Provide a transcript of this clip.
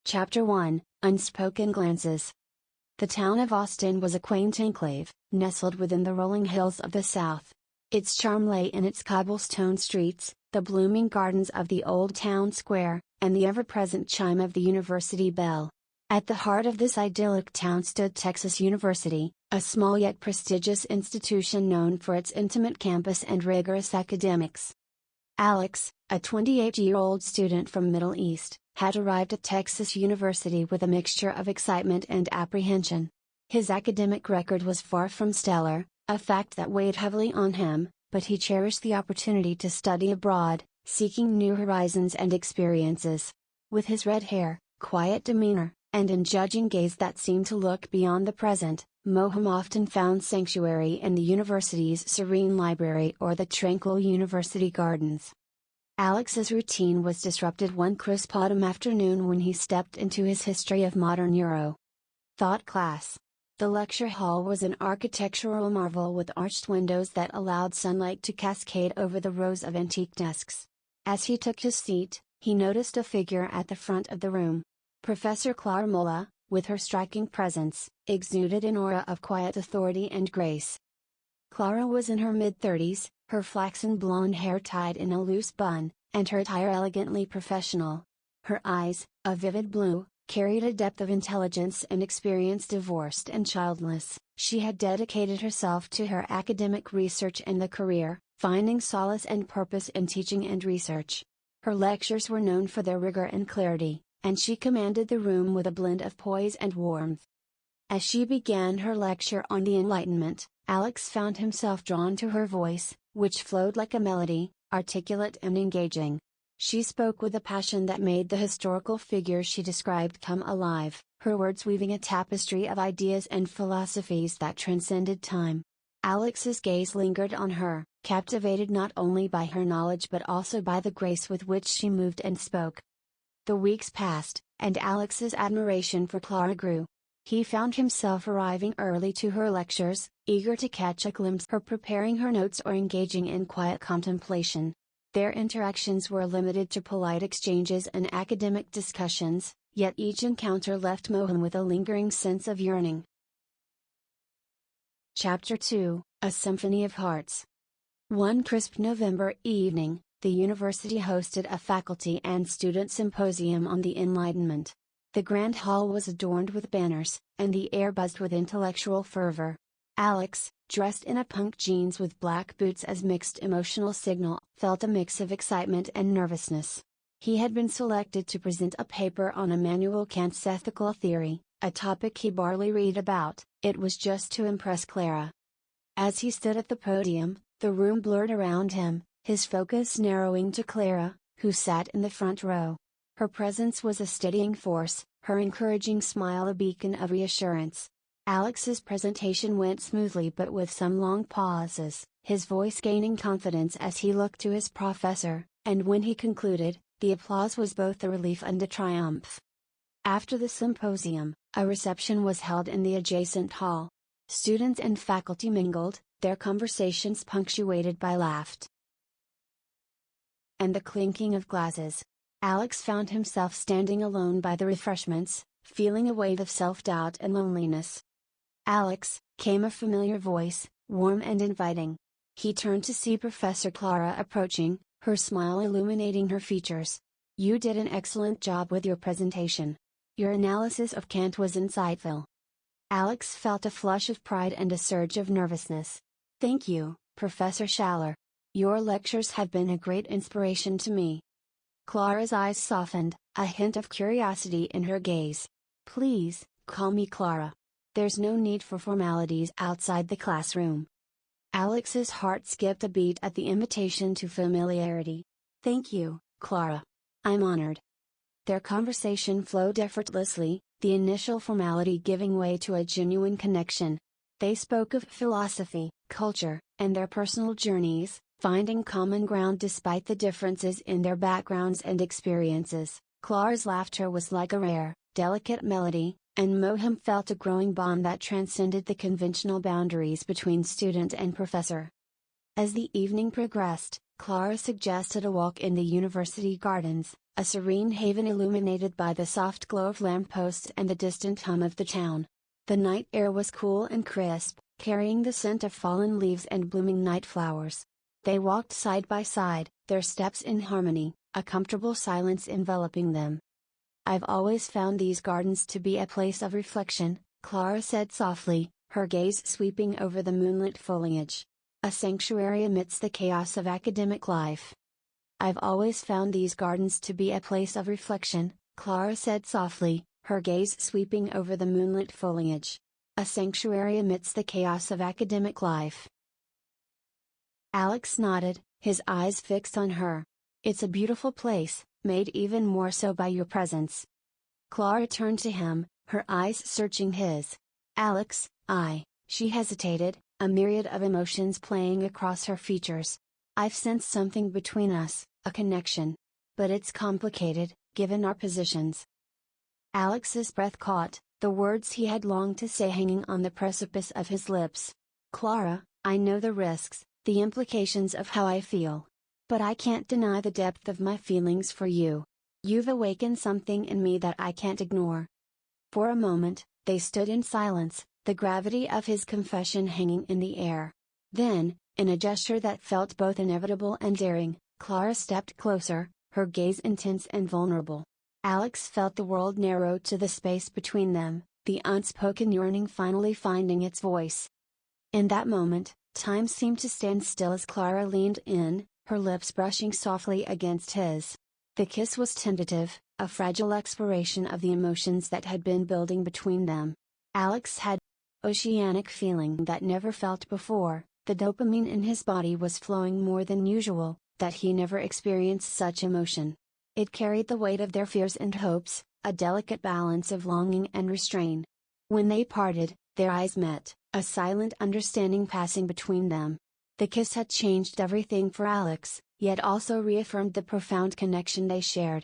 Chapter 1, Unspoken Glances. The town of Austin was a quaint enclave, nestled within the rolling hills of the South. Its charm lay in its cobblestone streets, the blooming gardens of the old town square, and the ever-present chime of the university bell. At the heart of this idyllic town stood Texas University, a small yet prestigious institution known for its intimate campus and rigorous academics. Alex, a 28-year-old student from Middle East, had arrived at Texas University with a mixture of excitement and apprehension. His academic record was far from stellar, a fact that weighed heavily on him, but he cherished the opportunity to study abroad, seeking new horizons and experiences. With his red hair, quiet demeanor, and an judging gaze that seemed to look beyond the present, Moham often found sanctuary in the university's serene library or the tranquil university gardens. Alex's routine was disrupted one crisp autumn afternoon when he stepped into his History of Modern Euro Thought class. The lecture hall was an architectural marvel with arched windows that allowed sunlight to cascade over the rows of antique desks. As he took his seat, he noticed a figure at the front of the room. Professor Clara Molla, with her striking presence, exuded an aura of quiet authority and grace. Clara was in her mid-30s, her flaxen blonde hair tied in a loose bun, and her attire elegantly professional. Her eyes, a vivid blue, carried a depth of intelligence and experience. Divorced and childless, she had dedicated herself to her academic research and the career, finding solace and purpose in teaching and research. Her lectures were known for their rigor and clarity, and she commanded the room with a blend of poise and warmth. As she began her lecture on the Enlightenment, Alex found himself drawn to her voice, which flowed like a melody, articulate and engaging. She spoke with a passion that made the historical figures she described come alive, her words weaving a tapestry of ideas and philosophies that transcended time. Alex's gaze lingered on her, captivated not only by her knowledge but also by the grace with which she moved and spoke. The weeks passed, and Alex's admiration for Clara grew. He found himself arriving early to her lectures, eager to catch a glimpse of her preparing her notes or engaging in quiet contemplation. Their interactions were limited to polite exchanges and academic discussions, yet each encounter left Moham with a lingering sense of yearning. Chapter 2, A Symphony of Hearts. One crisp November evening, the university hosted a faculty and student symposium on the Enlightenment. The grand hall was adorned with banners, and the air buzzed with intellectual fervor. Alex, dressed in a punk jeans with black boots as mixed emotional signal, felt a mix of excitement and nervousness. He had been selected to present a paper on Immanuel Kant's ethical theory, a topic he barely read about. It was just to impress Clara. As he stood at the podium, the room blurred around him, his focus narrowing to Clara, who sat in the front row. Her presence was a steadying force, her encouraging smile a beacon of reassurance. Alex's presentation went smoothly but with some long pauses, his voice gaining confidence as he looked to his professor, and when he concluded, the applause was both a relief and a triumph. After the symposium, a reception was held in the adjacent hall. Students and faculty mingled, their conversations punctuated by laughter and the clinking of glasses. Alex found himself standing alone by the refreshments, feeling a wave of self-doubt and loneliness. "Alex," came a familiar voice, warm and inviting. He turned to see Professor Clara approaching, her smile illuminating her features. "You did an excellent job with your presentation. Your analysis of Kant was insightful." Alex felt a flush of pride and a surge of nervousness. "Thank you, Professor Schaller. Your lectures have been a great inspiration to me." Clara's eyes softened, a hint of curiosity in her gaze. "Please, call me Clara. There's no need for formalities outside the classroom." Alex's heart skipped a beat at the invitation to familiarity. "Thank you, Clara. I'm honored." Their conversation flowed effortlessly, the initial formality giving way to a genuine connection. They spoke of philosophy, culture, and their personal journeys, finding common ground despite the differences in their backgrounds and experiences. Clara's laughter was like a rare, delicate melody, and Moham felt a growing bond that transcended the conventional boundaries between student and professor. As the evening progressed, Clara suggested a walk in the university gardens, a serene haven illuminated by the soft glow of lampposts and the distant hum of the town. The night air was cool and crisp, carrying the scent of fallen leaves and blooming night flowers. They walked side by side, their steps in harmony, a comfortable silence enveloping them. "I've always found these gardens to be a place of reflection," Clara said softly, her gaze sweeping over the moonlit foliage. "A sanctuary amidst the chaos of academic life." "I've always found these gardens to be a place of reflection," Clara said softly, her gaze sweeping over the moonlit foliage. "A sanctuary amidst the chaos of academic life." Alex nodded, his eyes fixed on her. "It's a beautiful place, made even more so by your presence." Clara turned to him, her eyes searching his. "Alex, she hesitated, a myriad of emotions playing across her features. "I've sensed something between us, a connection. But it's complicated, given our positions." Alex's breath caught, the words he had longed to say hanging on the precipice of his lips. "Clara, I know the risks, the implications of how I feel. But I can't deny the depth of my feelings for you. You've awakened something in me that I can't ignore." For a moment, they stood in silence, the gravity of his confession hanging in the air. Then, in a gesture that felt both inevitable and daring, Clara stepped closer, her gaze intense and vulnerable. Alex felt the world narrow to the space between them, the unspoken yearning finally finding its voice. In that moment, time seemed to stand still as Clara leaned in, her lips brushing softly against his. The kiss was tentative, a fragile exploration of the emotions that had been building between them. Alex had oceanic feeling that never felt before, the dopamine in his body was flowing more than usual, that he never experienced such emotion. It carried the weight of their fears and hopes, a delicate balance of longing and restraint. When they parted, their eyes met, a silent understanding passing between them. The kiss had changed everything for Alex, yet also reaffirmed the profound connection they shared.